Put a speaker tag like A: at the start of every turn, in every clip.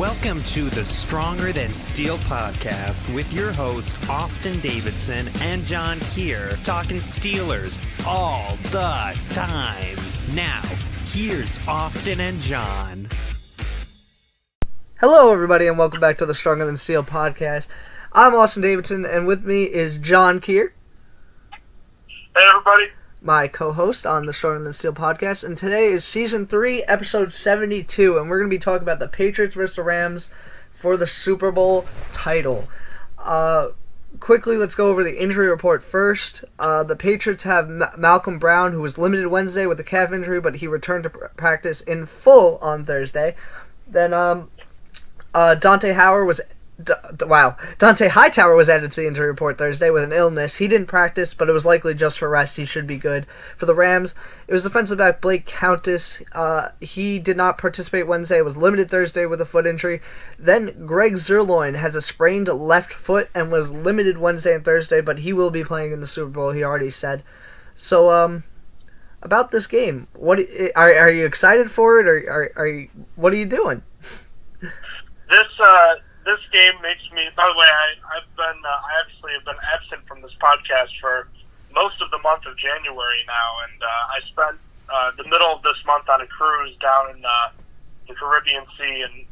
A: Welcome to the Stronger Than Steel podcast with your host, Austin Davidson and John Keir, talking Steelers all the time. Now, here's Austin and John.
B: Hello, everybody, and welcome back to the Stronger Than Steel podcast. I'm Austin Davidson, and with me is John Keir.
C: Hey, everybody.
B: My co-host on the Stronger Than Steel podcast, and today is Season 3, Episode 72, and we're going to be talking about the Patriots versus the Rams for the Super Bowl title. Quickly, let's go over the injury report first. The Patriots have Malcolm Brown, who was limited Wednesday with a calf injury, but he returned to practice in full on Thursday. Then Dante Hightower was added to the injury report Thursday with an illness. He didn't practice, but it was likely just for rest. He should be good. For the Rams, it was defensive back Blake Countess. He did not participate Wednesday, was limited Thursday with a foot injury. Then Greg Zuerlein has a sprained left foot and was limited Wednesday and Thursday, but he will be playing in the Super Bowl, he already said. So, about this game, what are you excited for it, or what are you doing?
C: This game makes me. By the way, I obviously have been absent from this podcast for most of the month of January now, and I spent the middle of this month on a cruise down in the Caribbean Sea, and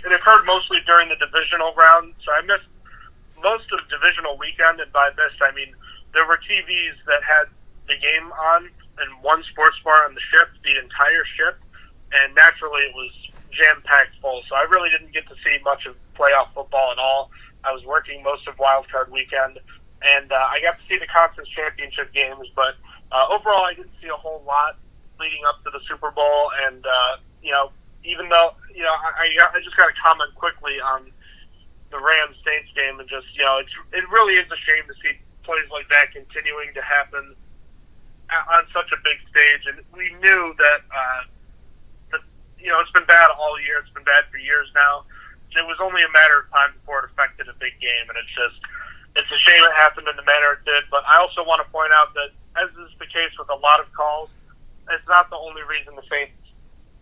C: it occurred mostly during the divisional round, so I missed most of divisional weekend, and by missed I mean there were TVs that had the game on and one sports bar on the ship, the entire ship, and naturally it was jam-packed full, so I really didn't get to see much of playoff football at all. I was working most of Wild Card weekend, and I got to see the conference championship games, but overall I didn't see a whole lot leading up to the Super Bowl, and even though I just got to comment quickly on the Rams-Saints game, and just it really is a shame to see plays like that continuing to happen on such a big stage, and we knew that it's been bad all year. It's been bad for years now. It was only a matter of time before it affected a big game, and it's a shame it happened in the manner it did. But I also want to point out that, as is the case with a lot of calls, it's not the only reason the Saints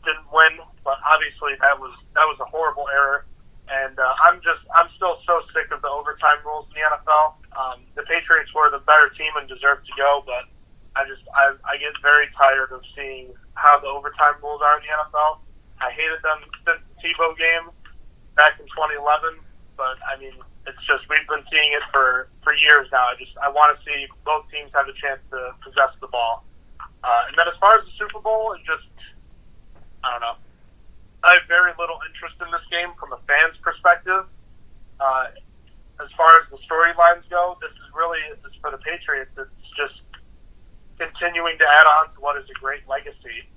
C: didn't win. But obviously, that was a horrible error, and I'm still so sick of the overtime rules in the NFL. The Patriots were the better team and deserved to go, but I get very tired of seeing how the overtime rules are in the NFL. I hated them since the Tebow game back in 2011, but I mean, it's just we've been seeing it for years now. I want to see both teams have a chance to possess the ball. And then as far as the Super Bowl, I don't know. I have very little interest in this game from a fan's perspective. As far as the storylines go, this is for the Patriots. It's just continuing to add on to what is a great legacy.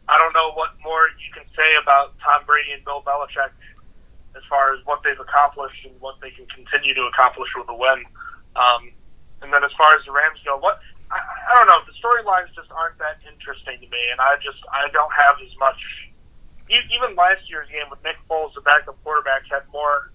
C: I don't know what more you can say about Tom Brady and Bill Belichick as far as what they've accomplished and what they can continue to accomplish with a win. And then as far as the Rams go, I don't know. The storylines just aren't that interesting to me, and I don't have as much. Even last year's game with Nick Foles, the backup quarterback, had more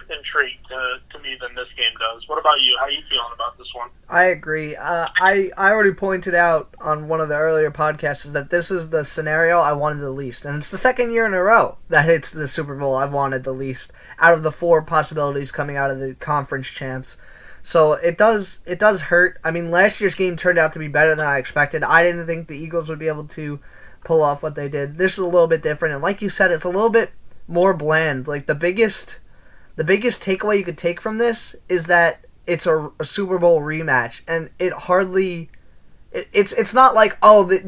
C: intrigue to me than this game does. What about you? How are you feeling about this one?
B: I agree. I already pointed out on one of the earlier podcasts that this is the scenario I wanted the least, and it's the second year in a row that it's the Super Bowl I've wanted the least out of the four possibilities coming out of the conference champs. So it does hurt. I mean, last year's game turned out to be better than I expected. I didn't think the Eagles would be able to pull off what they did. This is a little bit different, and like you said, it's a little bit more bland. Like the biggest takeaway you could take from this is that it's a Super Bowl rematch, and it's not like,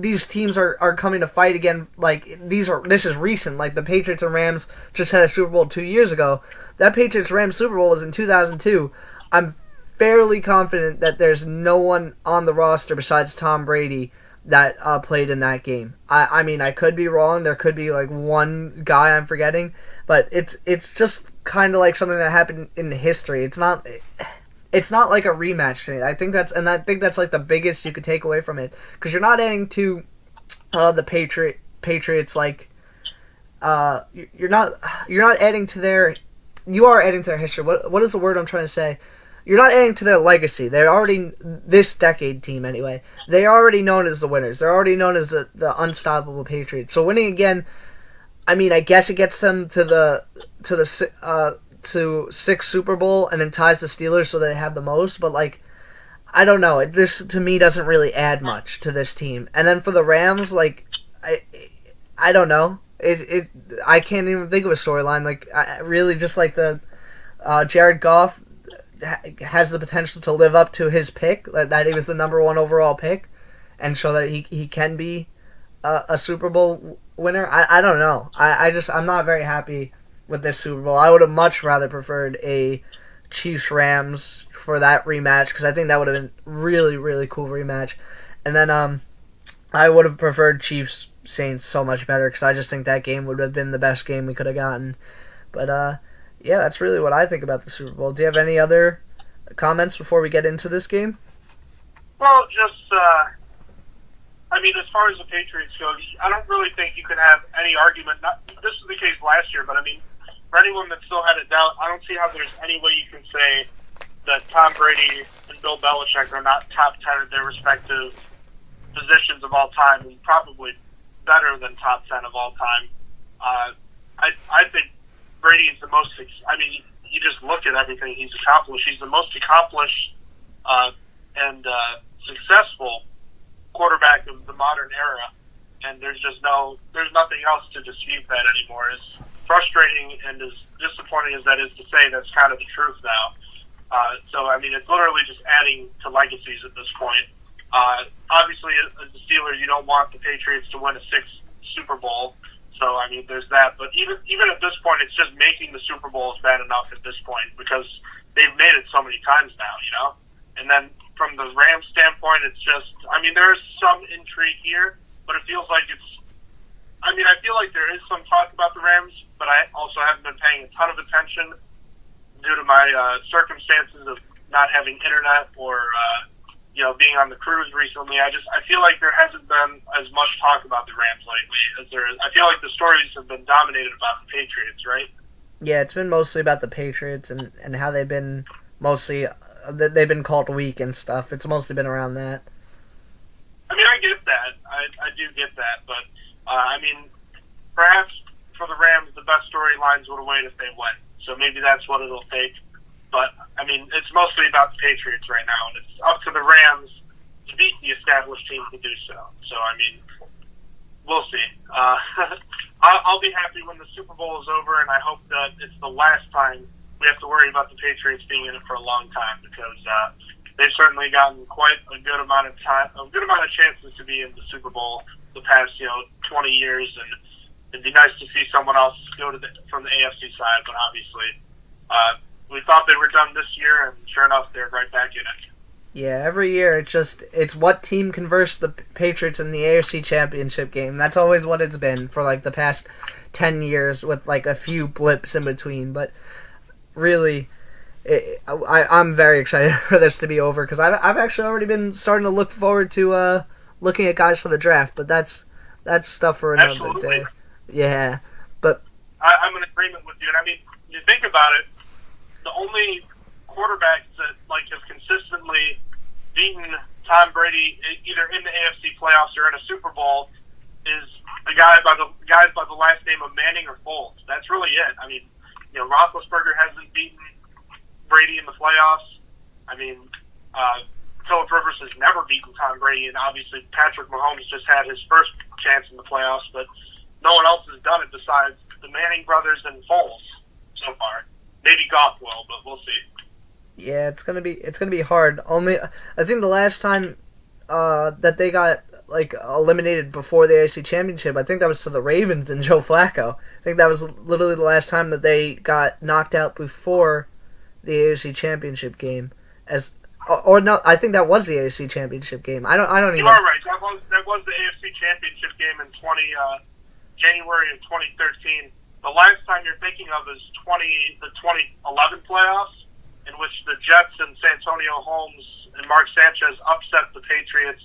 B: these teams are coming to fight again. Like this is recent. Like the Patriots and Rams just had a Super Bowl 2 years ago. That Patriots-Rams Super Bowl was in 2002. I'm fairly confident that there's no one on the roster besides Tom Brady that played in that game. I mean, I could be wrong. There could be like one guy I'm forgetting, but it's just kind of like something that happened in history. It's not like a rematch to me. I think that's like the biggest you could take away from it, because you're not adding to the Patriots like you're not adding to their. You are adding to their history. What is the word I'm trying to say? You're not adding to their legacy. They're already, this decade team anyway, they're already known as the winners. They're already known as the unstoppable Patriots. So winning again, I mean, I guess it gets them to six Super Bowl and then ties the Steelers so they have the most. But like, I don't know. This to me doesn't really add much to this team. And then for the Rams, like, I don't know. I can't even think of a storyline. Like, I really just like the Jared Goff has the potential to live up to his pick, that he was the number 1 overall pick, and show that he can be a Super Bowl winner. I don't know. I'm not very happy with this Super Bowl. I would have much rather preferred a Chiefs-Rams for that rematch, because I think that would have been really, really cool rematch. And then I would have preferred Chiefs-Saints so much better, because I just think that game would have been the best game we could have gotten. But yeah, that's really what I think about the Super Bowl. Do you have any other comments before we get into this game?
C: Well, just, I mean, as far as the Patriots go, I don't really think you can have any argument. This was the case last year, but I mean, for anyone that still had a doubt, I don't see how there's any way you can say that Tom Brady and Bill Belichick are not top 10 at their respective positions of all time, and probably better than top 10 of all time. I think Brady is the most, I mean, you just look at everything he's accomplished. He's the most accomplished and successful quarterback of the modern era, and there's nothing else to dispute that anymore. As frustrating and as disappointing as that is to say, that's kind of the truth now. So, I mean, it's literally just adding to legacies at this point. Obviously, as the Steelers, you don't want the Patriots to win a 6th Super Bowl. So, I mean, there's that. But even at this point, it's just making the Super Bowl is bad enough at this point, because they've made it so many times now, you know? And then from the Rams standpoint, it's just, I mean, there's some intrigue here, but it feels like I feel like there is some talk about the Rams, but I also haven't been paying a ton of attention due to my circumstances of not having internet or, being on the cruise recently. I feel like there hasn't been as much talk about the Rams lately as there is. I feel like the stories have been dominated about the Patriots, right?
B: Yeah, it's been mostly about the Patriots and how they've been they've been called weak and stuff. It's mostly been around that.
C: I mean, I get that. I do get that, but I mean, perhaps for the Rams, the best storylines would have waited if they went. So maybe that's what it'll take. But, I mean, it's mostly about the Patriots right now, and it's up to the Rams to beat the established team to do so. So, I mean, we'll see. I'll be happy when the Super Bowl is over, and I hope that it's the last time we have to worry about the Patriots being in it for a long time, because they've certainly gotten quite a good amount of chances to be in the Super Bowl the past, 20 years, and it'd be nice to see someone else go from the AFC side, but obviously we thought they were done this year, and sure enough, they're right back in it.
B: Yeah, every year it's what team can verse the Patriots in the AFC Championship game. That's always what it's been for like the past 10 years, with like a few blips in between. But really, I'm very excited for this to be over, because I've actually already been starting to look forward to looking at guys for the draft. But that's stuff for another
C: Absolutely.
B: day. Yeah, but
C: I'm in agreement with you. And I mean, you think about it, the only quarterbacks that have consistently beaten Tom Brady either in the AFC playoffs or in a Super Bowl is a guys by the last name of Manning or Foles. That's really it. I mean, Roethlisberger hasn't beaten Brady in the playoffs. I mean, Phillip Rivers has never beaten Tom Brady, and obviously Patrick Mahomes just had his first chance in the playoffs, but no one else has done it besides the Manning brothers and Foles so far. Maybe Goff will, but we'll see.
B: yeah, it's gonna be hard. Only I think the last time that they got eliminated before the AFC Championship, I think that was to the Ravens and Joe Flacco. I think that was literally the last time that they got knocked out before the AFC Championship game. Or no, I think that was the AFC Championship game. I don't even.
C: You are right. That was the AFC Championship game in January of 2013. The last time you're thinking of is the 2011 playoffs, in which the Jets and Santonio Holmes and Mark Sanchez upset the Patriots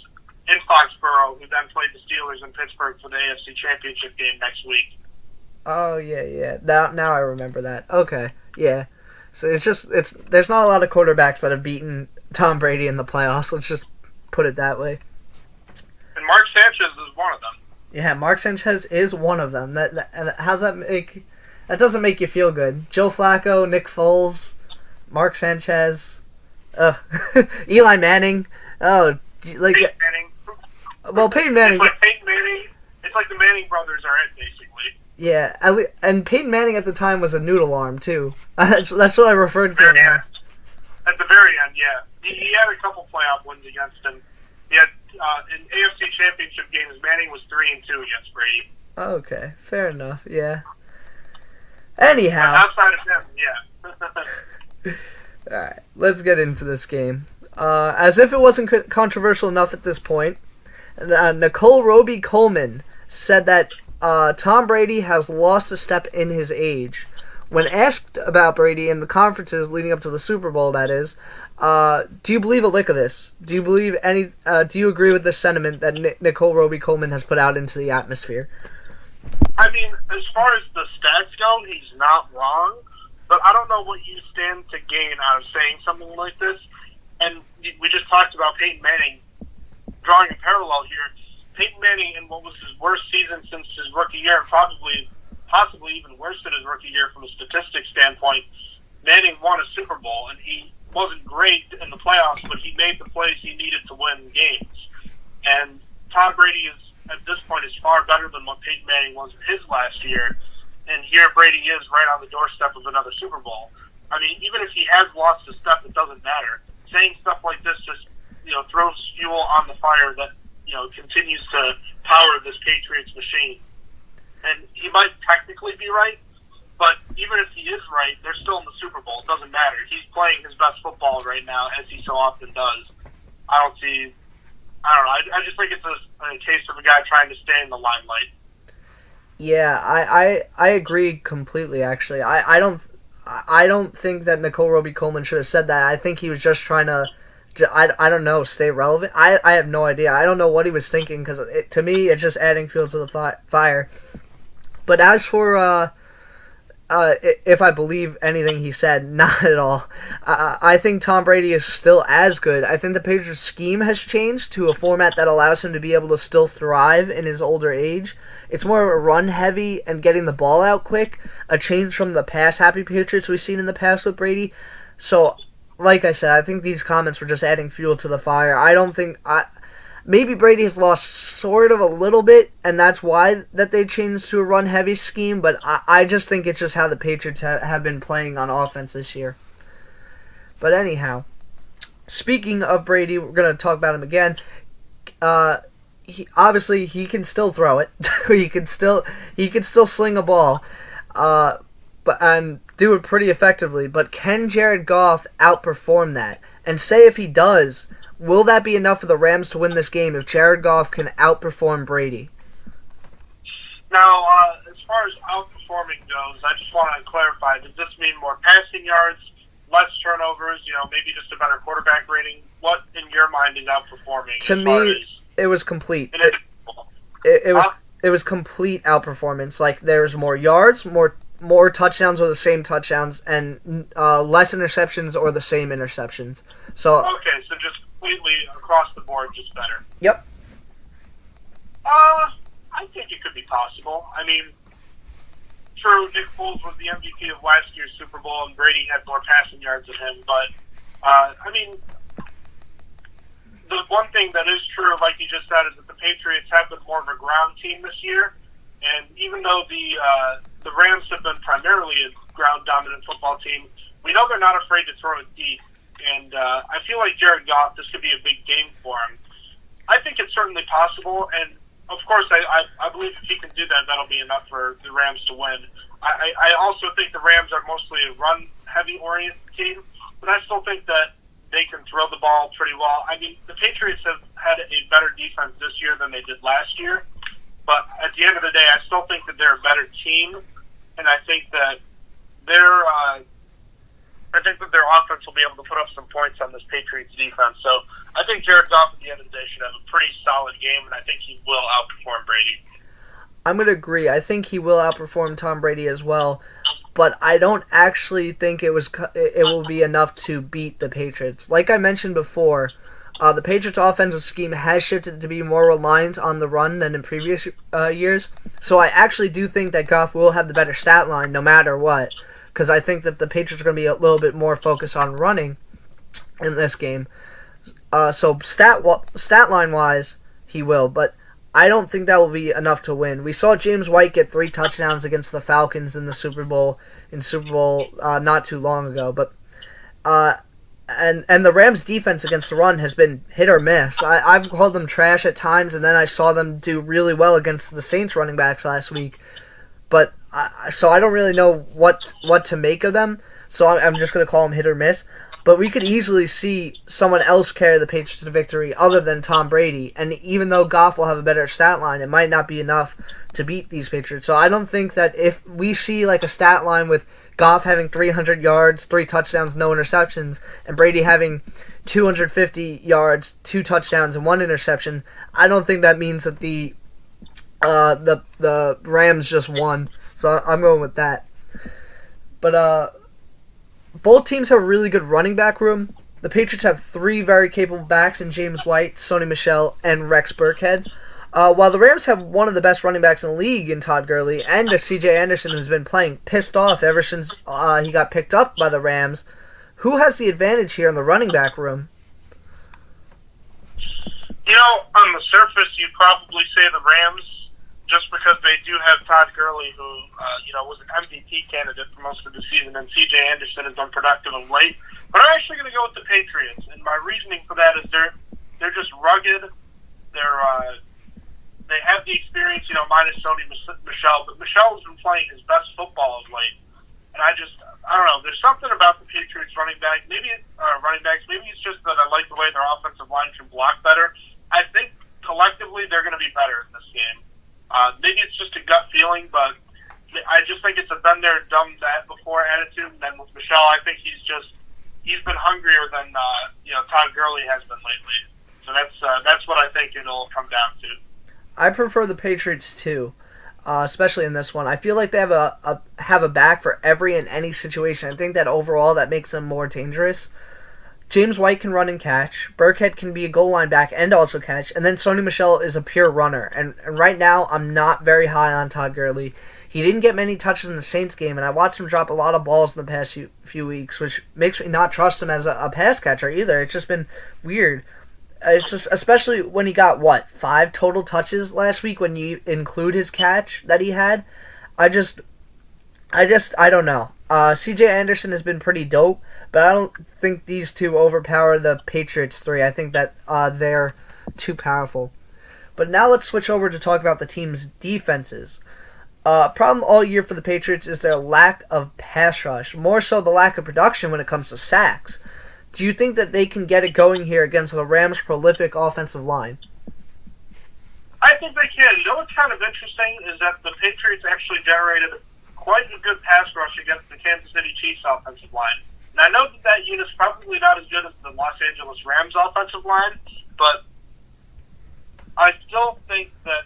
C: in Foxborough, who then played the Steelers in Pittsburgh for the AFC Championship game next week.
B: Oh yeah. Now I remember that. Okay, yeah. So there's not a lot of quarterbacks that have beaten Tom Brady in the playoffs. Let's just put it that way.
C: And Mark Sanchez is one of them.
B: Yeah, Mark Sanchez is one of them. How's that make? That doesn't make you feel good. Joe Flacco, Nick Foles, Mark Sanchez, Eli Manning. Oh, like
C: Peyton Manning.
B: well, Peyton Manning.
C: It's like Peyton Manning. It's like the Manning brothers are it, basically.
B: Yeah, and Peyton Manning at the time was a noodle arm too. That's what I referred to.
C: At the very end, yeah, he had a couple playoff wins against him. He had in AFC Championship games. Manning was 3-2 against Brady.
B: Okay, fair enough. Yeah. Anyhow,
C: outside of him, yeah.
B: All right, let's get into this game. As if it wasn't controversial enough at this point, Nicole Roby Coleman said that Tom Brady has lost a step in his age. When asked about Brady in the conferences leading up to the Super Bowl, that is, do you believe a lick of this? Do you believe any? Do you agree with this sentiment that Nicole Roby Coleman has put out into the atmosphere?
C: I mean, as far as the stats go, he's not wrong, but I don't know what you stand to gain out of saying something like this. And we just talked about Peyton Manning. Drawing a parallel here, Peyton Manning in what was his worst season since his rookie year, and possibly even worse than his rookie year from a statistics standpoint, Manning won a Super Bowl, and he wasn't great in the playoffs, but he made the plays he needed to win games. And Tom Brady is, at this point, is far better than what Peyton Manning was in his last year, and here Brady is right on the doorstep of another Super Bowl. I mean, even if he has lost a step, it doesn't matter. Saying stuff like this just, throws fuel on the fire that, continues to power this Patriots machine. And he might technically be right, but even if he is right, they're still in the Super Bowl. It doesn't matter. He's playing his best football right now, as he so often does. I don't know. I just think it's a case of a guy trying to stay in the limelight.
B: Yeah, I agree completely. Actually, I don't think that Nicole Roby Coleman should have said that. I think he was just trying to, I don't know, stay relevant. I have no idea. I don't know what he was thinking, because to me it's just adding fuel to the fire. But as for if I believe anything he said, not at all. I think Tom Brady is still as good. I think the Patriots scheme has changed to a format that allows him to be able to still thrive in his older age. It's more of a run-heavy and getting the ball out quick, a change from the pass-happy Patriots we've seen in the past with Brady. So, like I said, I think these comments were just adding fuel to the fire. I don't think... Maybe Brady has lost sort of a little bit, and that's why that they changed to a run-heavy scheme, but I just think it's just how the Patriots have been playing on offense this year. But anyhow, speaking of Brady, we're going to talk about him again. Obviously, he can still throw it. he can still sling a ball, and do it pretty effectively. But can Jared Goff outperform that? And say if he does, will that be enough for the Rams to win this game if Jared Goff can outperform Brady?
C: Now, as far as outperforming goes, I just want to clarify, does this mean more passing yards, less turnovers, maybe just a better quarterback rating? What, in your mind, is outperforming?
B: To me, it was complete. It was complete outperformance. Like, there's more yards, more touchdowns or the same touchdowns, and less interceptions or the same interceptions. So
C: okay, so just completely across the board, just better.
B: Yep.
C: I think it could be possible. I mean, true, Nick Foles was the MVP of last year's Super Bowl, and Brady had more passing yards than him. But I mean, the one thing that is true, like you just said, is that the Patriots have been more of a ground team this year. And even though the Rams have been primarily a ground-dominant football team, we know they're not afraid to throw it deep. And I feel like Jared Goff, this could be a big game for him. I think it's certainly possible, and of course, I believe if he can do that, that'll be enough for the Rams to win. I also think the Rams are mostly a run-heavy oriented team, but I still think that they can throw the ball pretty well. I mean, the Patriots have had a better defense this year than they did last year, but at the end of the day, I still think that they're a better team, and I think that their offense will be able to put up some points on this Patriots defense. So I think Jared Goff at the end of the day should have a pretty solid game, and I think he will outperform Brady.
B: I'm going to agree. I think he will outperform Tom Brady as well, but I don't actually think it will be enough to beat the Patriots. Like I mentioned before, The Patriots' offensive scheme has shifted to be more reliant on the run than in previous years. So I actually do think that Goff will have the better stat line no matter what, because I think that the Patriots are going to be a little bit more focused on running in this game. So stat line wise, he will, but I don't think that will be enough to win. We saw James White get 3 touchdowns against the Falcons in the Super Bowl not too long ago, but and the Rams' defense against the run has been hit or miss. I've called them trash at times, and then I saw them do really well against the Saints running backs last week. But so I don't really know what to make of them. So I'm just going to call them hit or miss. But we could easily see someone else carry the Patriots to victory other than Tom Brady. And even though Goff will have a better stat line, it might not be enough to beat these Patriots. So I don't think that if we see like a stat line with Goff having 300 yards, 3 touchdowns, no interceptions, and Brady having 250 yards, 2 touchdowns, and 1 interception, I don't think that means that the Rams just won. So I'm going with that. But both teams have a really good running back room. The Patriots have 3 very capable backs in James White, Sony Michel, and Rex Burkhead. While the Rams have one of the best running backs in the league in Todd Gurley, and a C.J. Anderson who's been playing pissed off ever since he got picked up by the Rams, who has the advantage here in the running back room?
C: You know, on the surface, you'd probably say the Rams, just because they do have Todd Gurley, who was an MVP candidate for most of the season, and C.J. Anderson has been productive of late. But I'm actually going to go with the Patriots, and my reasoning for that is they're just rugged. They have the experience, minus Sony Michel, but Michel's been playing his best football of late. And I don't know. There's something about the Patriots running backs. Maybe it's just that I like the way their offensive line can block better. I think collectively they're going to be better in this game. Maybe it's just a gut feeling, but I just think it's a been there, done that before attitude. And then with Michel, I think he's been hungrier than Todd Gurley has been lately. So that's what I think it'll come down to.
B: I prefer the Patriots too, especially in this one. I feel like they have a back for every and any situation. I think that overall that makes them more dangerous. James White can run and catch. Burkhead can be a goal line back and also catch. And then Sony Michel is a pure runner. And right now, I'm not very high on Todd Gurley. He didn't get many touches in the Saints game, and I watched him drop a lot of balls in the past few weeks, which makes me not trust him as a pass catcher either. It's just been weird. It's just, especially when he got, 5 total touches last week when you include his catch that he had. I don't know. C.J. Anderson has been pretty dope, but I don't think these two overpower the Patriots 3. I think that they're too powerful. But now let's switch over to talk about the team's defenses. Problem all year for the Patriots is their lack of pass rush, more so the lack of production when it comes to sacks. Do you think that they can get it going here against the Rams' prolific offensive line?
C: I think they can. You know what's kind of interesting is that the Patriots actually generated quite a good pass rush against the Kansas City Chiefs offensive line. And I know that unit's probably not as good as the Los Angeles Rams offensive line, but I still think that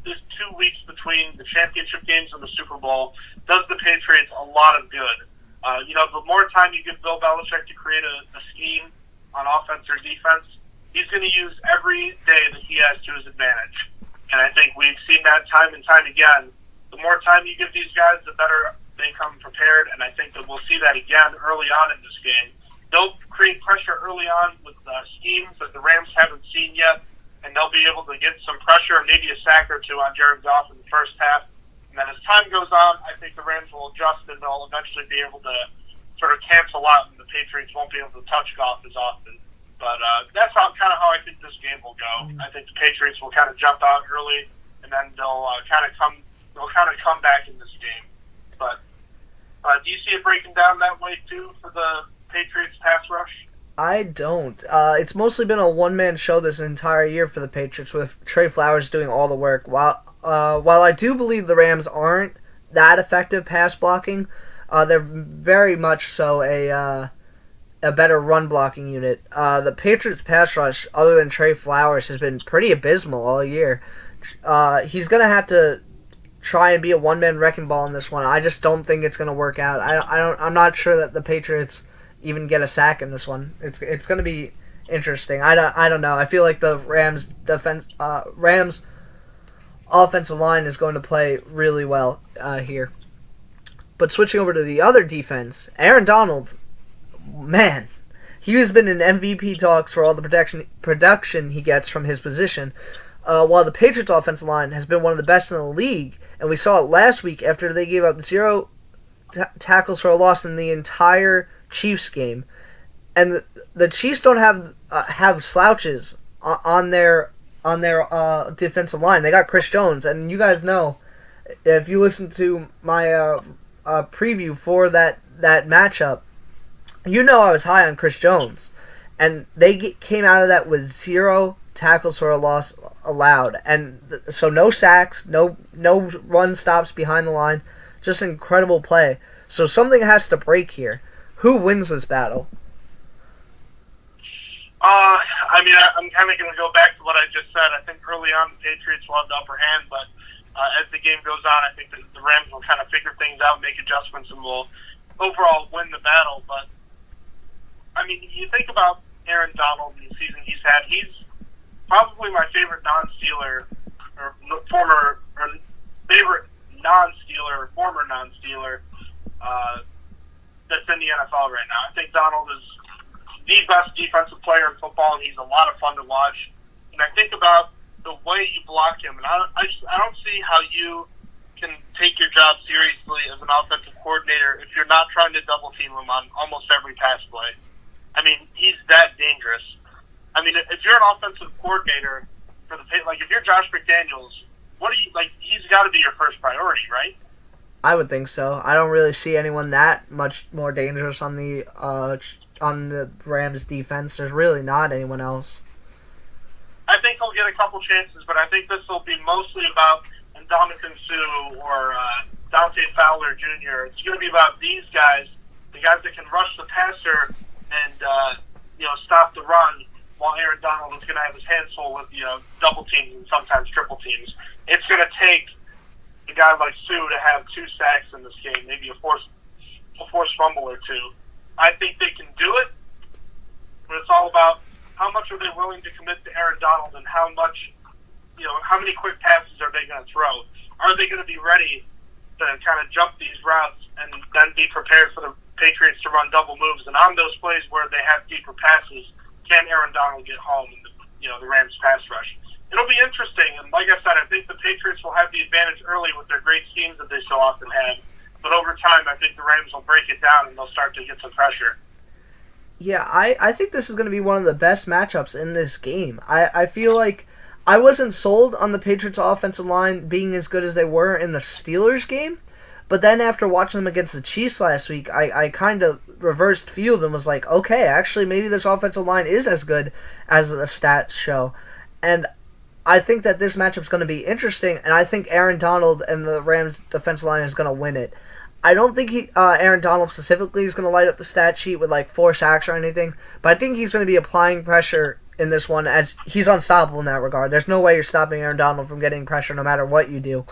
C: this 2 weeks between the championship games and the Super Bowl does the Patriots a lot of good. The more time you give Bill Belichick to create a scheme on offense or defense, he's going to use every day that he has to his advantage. And I think we've seen that time and time again. The more time you give these guys, the better they come prepared, and I think that we'll see that again early on in this game. They'll create pressure early on with schemes that the Rams haven't seen yet, and they'll be able to get some pressure, maybe a sack or two on Jared Goff in the first half. And then as time goes on, I think the Rams will adjust, and they'll eventually be able to sort of cancel out, and the Patriots won't be able to touch Goff as often. But that's kind of how I think this game will go. I think the Patriots will kind of jump out early, and then they'll kind of come back in this game. But do you see it breaking down that way too for the Patriots pass rush?
B: I don't. It's mostly been a one-man show this entire year for the Patriots, with Trey Flowers doing all the work. While I do believe the Rams aren't that effective pass blocking, they're very much so a better run blocking unit. The Patriots pass rush, other than Trey Flowers, has been pretty abysmal all year. He's gonna have to try and be a one-man wrecking ball in this one. I just don't think it's gonna work out. I'm not sure that the Patriots even get a sack in this one. It's gonna be interesting. I don't know. I feel like the Rams offensive line is going to play really well here. But switching over to the other defense, Aaron Donald, man, he has been in MVP talks for all the production he gets from his position, while the Patriots offensive line has been one of the best in the league, and we saw it last week after they gave up 0 tackles for a loss in the entire Chiefs game. And the Chiefs don't have slouches on their defensive line. They got Chris Jones, and you guys know, if you listen to my preview for that matchup, you know I was high on Chris Jones, and they came out of that with 0 tackles for a loss allowed, and so no sacks, no run stops behind the line, just incredible play. So something has to break here. Who wins this battle?
C: I'm kind of going to go back to what I just said. I think early on the Patriots will have the upper hand, but as the game goes on, I think the Rams will kind of figure things out, make adjustments, and will overall win the battle. But, I mean, you think about Aaron Donald and the season he's had, he's probably my favorite non-Steeler, or favorite non-Steeler, former non-Steeler, that's in the NFL right now. I think Donald is the best defensive player in football, and he's a lot of fun to watch. And I think about the way you block him, and I don't see how you can take your job seriously as an offensive coordinator if you're not trying to double team him on almost every pass play. I mean, he's that dangerous. I mean, if you're an offensive coordinator for if you're Josh McDaniels, he's got to be your first priority, right?
B: I would think so. I don't really see anyone that much more dangerous on the Rams defense. There's really not anyone else.
C: I think he'll get a couple chances, but I think this will be mostly about Ndamukong Suh or Dante Fowler Jr. It's going to be about these guys, the guys that can rush the passer and stop the run, while Aaron Donald is going to have his hands full with double teams and sometimes triple teams. It's going to take a guy like Suh to have 2 sacks in this game, maybe a forced fumble or 2. I think they can do it, but it's all about how much are they willing to commit to Aaron Donald and how many quick passes are they going to throw? Are they going to be ready to kind of jump these routes and then be prepared for the Patriots to run double moves? And on those plays where they have deeper passes, can Aaron Donald get home in the Rams pass rush? It'll be interesting, and like I said, I think the Patriots will have the advantage early with their great schemes that they so often have. But over time, I think the Rams will break it down and they'll start to get some pressure.
B: Yeah, I think this is going to be one of the best matchups in this game. I feel like I wasn't sold on the Patriots' offensive line being as good as they were in the Steelers game, but then after watching them against the Chiefs last week, I kind of reversed field and was like, okay, actually maybe this offensive line is as good as the stats show. And I think that this matchup is going to be interesting, and I think Aaron Donald and the Rams' defensive line is going to win it. I don't think Aaron Donald specifically is going to light up the stat sheet with 4 sacks or anything, but I think he's going to be applying pressure in this one, as he's unstoppable in that regard. There's no way you're stopping Aaron Donald from getting pressure no matter what you do.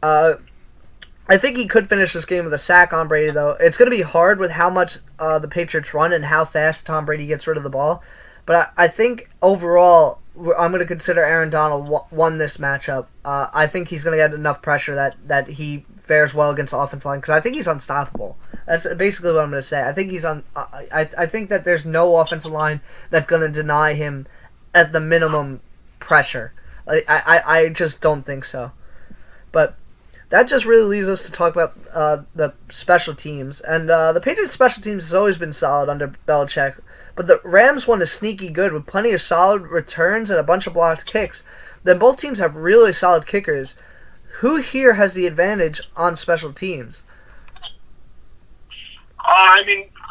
B: I think he could finish this game with a sack on Brady, though. It's going to be hard with how much the Patriots run and how fast Tom Brady gets rid of the ball, but I think overall I'm going to consider Aaron Donald won this matchup. I think he's going to get enough pressure that he fares well against the offensive line, because I think he's unstoppable. That's basically what I'm going to say. I think he's I think that there's no offensive line that's going to deny him at the minimum pressure. I just don't think so. But that just really leaves us to talk about the special teams. And the Patriots' special teams has always been solid under Belichick, but the Rams one is sneaky good with plenty of solid returns and a bunch of blocked kicks. Then both teams have really solid kickers. Who here has the advantage on special teams?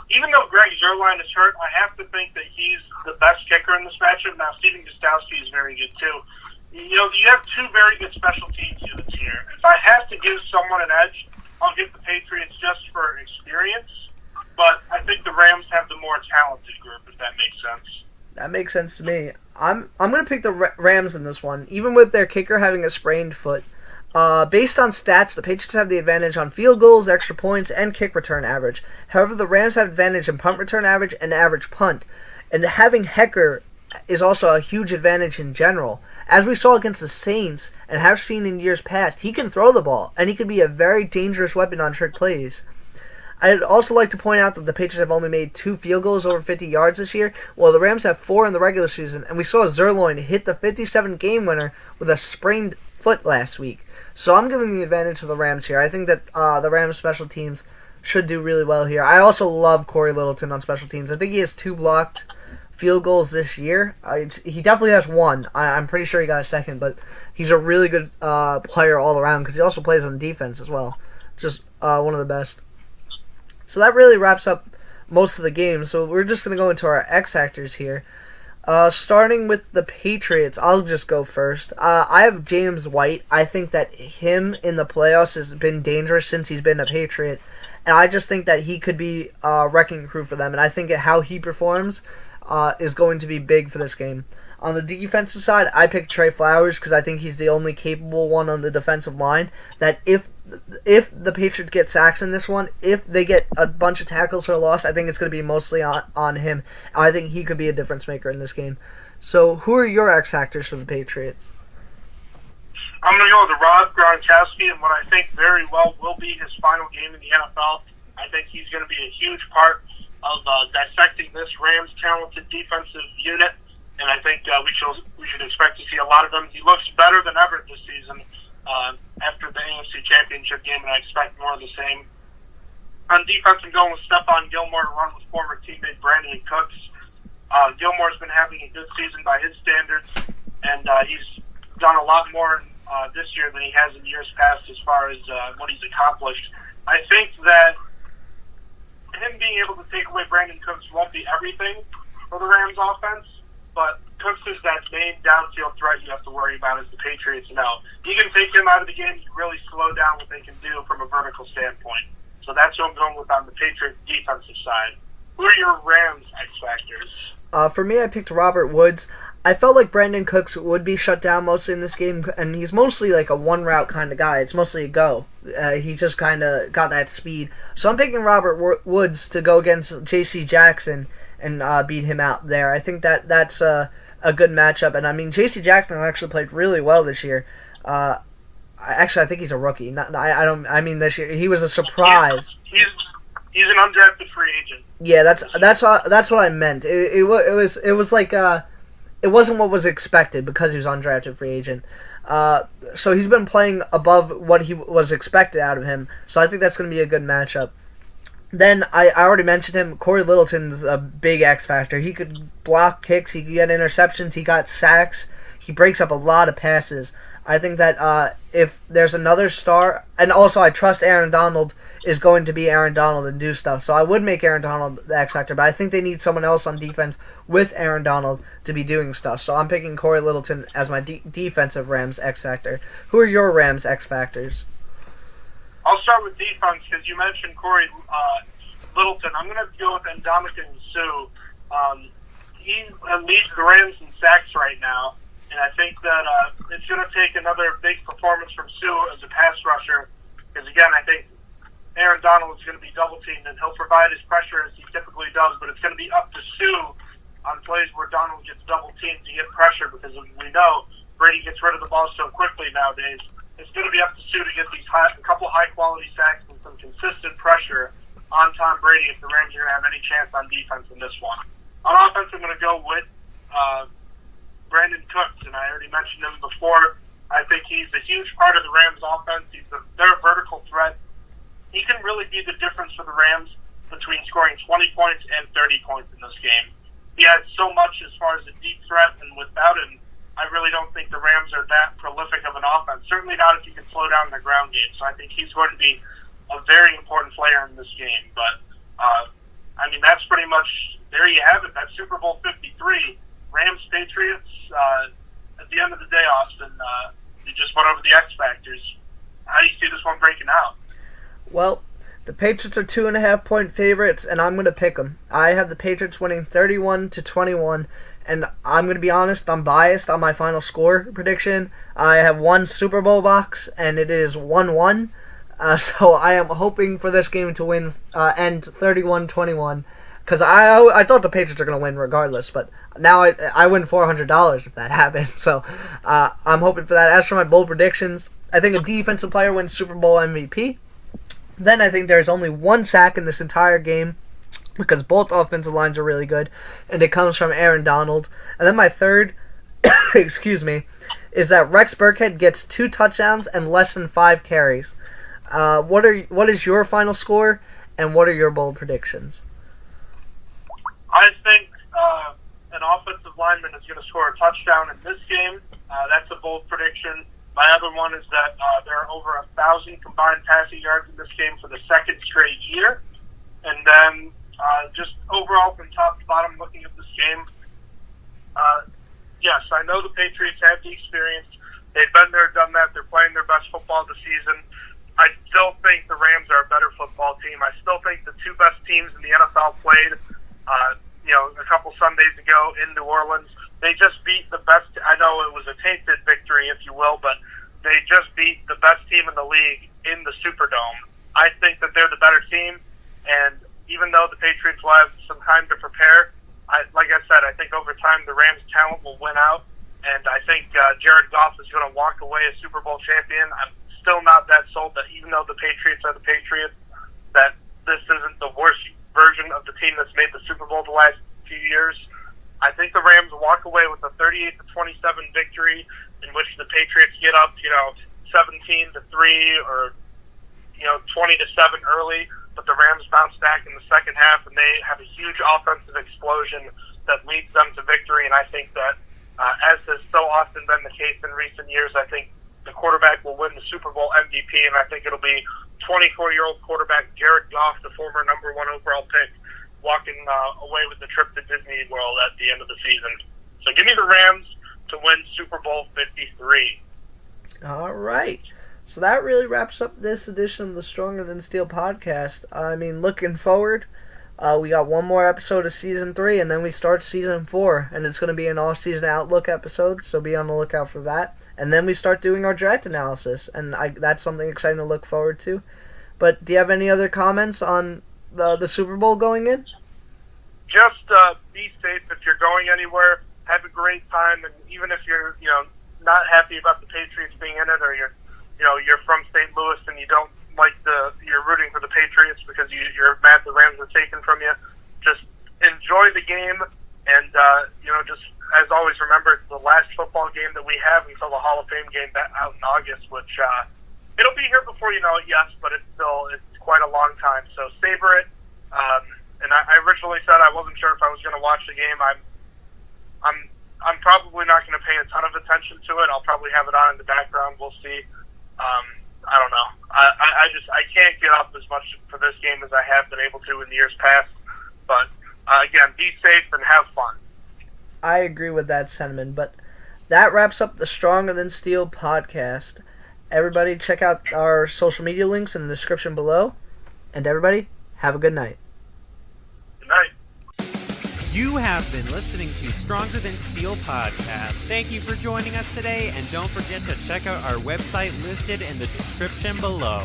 C: Even though Greg Zuerlein is hurt, I have to think that he's the best kicker in this matchup. Now, Steven Gostkowski is very good, too. You have 2 very good special teams units here. If I have to give someone an edge, I'll give the Patriots just for experience. But I think the Rams have the more talented group, if that makes sense.
B: That makes sense to me. I'm going to pick the Rams in this one, even with their kicker having a sprained foot. Based on stats, the Patriots have the advantage on field goals, extra points, and kick return average. However, the Rams have advantage in punt return average and average punt. And having Hecker is also a huge advantage in general. As we saw against the Saints and have seen in years past, he can throw the ball, and he can be a very dangerous weapon on trick plays. I'd also like to point out that the Patriots have only made 2 field goals over 50 yards this year, while the Rams have 4 in the regular season, and we saw Zerloin hit the 57 game winner with a sprained foot last week. So I'm giving the advantage to the Rams here. I think that the Rams special teams should do really well here. I also love Corey Littleton on special teams. I think he has 2 blocked field goals this year. He definitely has 1. I'm pretty sure he got a second, but he's a really good player all around because he also plays on defense as well. Just one of the best. So that really wraps up most of the game. So we're just going to go into our X factors here. Starting with the Patriots, I'll just go first. I have James White. I think that him in the playoffs has been dangerous since he's been a Patriot. And I just think that he could be a wrecking crew for them. And I think how he performs is going to be big for this game. On the defensive side, I picked Trey Flowers because I think he's the only capable one on the defensive line. That if the Patriots get sacks in this one, if they get a bunch of tackles for a loss, I think it's going to be mostly on him. I think he could be a difference maker in this game. So who are your X factors for the Patriots?
C: I'm going to go with Rob Gronkowski and what I think very well will be his final game in the NFL. I think he's going to be a huge part of dissecting this Rams talented defensive unit, and I think we should expect to see a lot of him. He looks better than ever this season after the AFC Championship game, and I expect more of the same. On defense, I'm going with Stephon Gilmore to run with former teammate Brandon Cooks. Gilmore's been having a good season by his standards, and he's done a lot more this year than he has in years past as far as what he's accomplished. I think that him being able to take away Brandon Cooks won't be everything for the Rams offense, but Cooks is that main downfield threat you have to worry about as the Patriots know. You can take him out of the game, you really slow down what they can do from a vertical standpoint. So that's what I'm going with on the Patriots defensive side. Who are your Rams X factors?
B: For me, I picked Robert Woods. I felt like Brandon Cooks would be shut down mostly in this game, and he's mostly like a one-route kind of guy. It's mostly a go. He's just kind of got that speed. So I'm picking Robert Woods to go against J.C. Jackson and beat him out there. I think that's a good matchup. And, I mean, J.C. Jackson actually played really well this year. I think he's a rookie. This year he was a surprise.
C: He's an undrafted free agent.
B: Yeah, that's what I meant. It was like it wasn't what was expected because he was undrafted free agent. So he's been playing above what he was expected out of him. So I think that's going to be a good matchup. Then I already mentioned him. Corey Littleton's a big X factor. He could block kicks. He could get interceptions. He got sacks. He breaks up a lot of passes. I think that if there's another star, and also I trust Aaron Donald is going to be Aaron Donald and do stuff. So I would make Aaron Donald the X factor, but I think they need someone else on defense with Aaron Donald to be doing stuff. So I'm picking Corey Littleton as my defensive Rams X factor. Who are your Rams X factors?
C: I'll start with defense because you mentioned Corey Littleton. I'm going to go with Ndamukong Suh. He leads the Rams in sacks right now. And I think that it's going to take another big performance from Suh as a pass rusher. Because, again, I think Aaron Donald is going to be double-teamed, and he'll provide his pressure as he typically does. But it's going to be up to Suh on plays where Donald gets double-teamed to get pressure. Because we know Brady gets rid of the ball so quickly nowadays. It's going to be up to Suh to get these a couple high-quality sacks and some consistent pressure on Tom Brady if the Rams are going to have any chance on defense in this one. On offense, I'm going to go with Brandon Cooks, and I already mentioned him before. I think he's a huge part of the Rams offense. They're a vertical threat. He can really be the difference for the Rams between scoring 20 points and 30 points in this game. He has so much as far as a deep threat, and without him, I really don't think the Rams are that prolific of an offense. Certainly not if you can slow down the ground game. So I think he's going to be a very important player in this game. But, that's pretty much, there you have it. That's Super Bowl 53. Rams, Patriots. At the end of the day, Austin, you just went over the X factors. How do you see this one breaking out?
B: Well, the Patriots are 2.5-point favorites, and I'm going to pick them. I have the Patriots winning 31-21, and I'm going to be honest, I'm biased on my final score prediction. I have one Super Bowl box, and it is 1-1. So I am hoping for this game to end 31-21. Because I thought the Patriots are going to win regardless, but now I win $400 if that happens. So I'm hoping for that. As for my bold predictions, I think a defensive player wins Super Bowl MVP. Then I think there's only one sack in this entire game because both offensive lines are really good, and it comes from Aaron Donald. And then my third, excuse me, is that Rex Burkhead gets 2 touchdowns and less than 5 carries. What is your final score, and what are your bold predictions?
C: I think an offensive lineman is going to score a touchdown in this game. That's a bold prediction. My other one is that there are over 1,000 combined passing yards in this game for the second straight year. And then just overall from top to bottom looking at this game, yes, I know the Patriots have the experience. They've been there, done that. They're playing their best football of the season. I still think the Rams are a better football team. I still think the 2 best teams in the NFL played a couple Sundays ago in New Orleans. They just beat the best. I know it was a tainted victory, if you will, but they just beat the best team in the league in the Superdome. I think that they're the better team, and even though the Patriots will have some time to prepare, like I said, I think over time the Rams' talent will win out, and I think Jared Goff is going to walk away a Super Bowl champion. I'm still not that sold that even though the Patriots are the Patriots, that this isn't the worst version of the team that's made the Super Bowl the last few years. I think the Rams walk away with a 38-27 victory in which the Patriots get up, 17-3 or 20-7 early, but the Rams bounce back in the second half and they have a huge offensive explosion that leads them to victory. And I think that, as has so often been the case in recent years, I think the quarterback will win the Super Bowl MVP, and I think it'll be 24-year-old quarterback Jared Goff, the former number 1 overall pick, walking away with the trip to Disney World at the end of the season. So give me the Rams to win Super Bowl 53.
B: All right. So that really wraps up this edition of the Stronger Than Steel podcast. I mean, looking forward, we got one more episode of Season 3, and then we start Season 4, and it's going to be an all-season outlook episode, so be on the lookout for that. And then we start doing our draft analysis, and that's something exciting to look forward to. But do you have any other comments on the Super Bowl going in?
C: Just be safe if you're going anywhere. Have a great time, and even if you're not happy about the Patriots being in it, or you're from St. Louis and you don't like you're rooting for the Patriots because you're mad the Rams are taken from you, just enjoy the game, and just as always remember it's the last football game that we have until the Hall of Fame game out in August, which it'll be here before you know it, yes, but it's quite a long time, so savor it. And I originally said I wasn't sure if I was going to watch the game. I'm probably not going to pay a ton of attention to it. I'll probably have it on in the background. We'll see. I don't know. I can't get up as much for this game as I have been able to in the years past. But again, be safe and have fun.
B: I agree with that sentiment. But that wraps up the Stronger Than Steel podcast. Everybody, check out our social media links in the description below. And everybody, have a good night.
C: Good night.
A: You have been listening to Stronger Than Steel podcast. Thank you for joining us today, and don't forget to check out our website listed in the description below.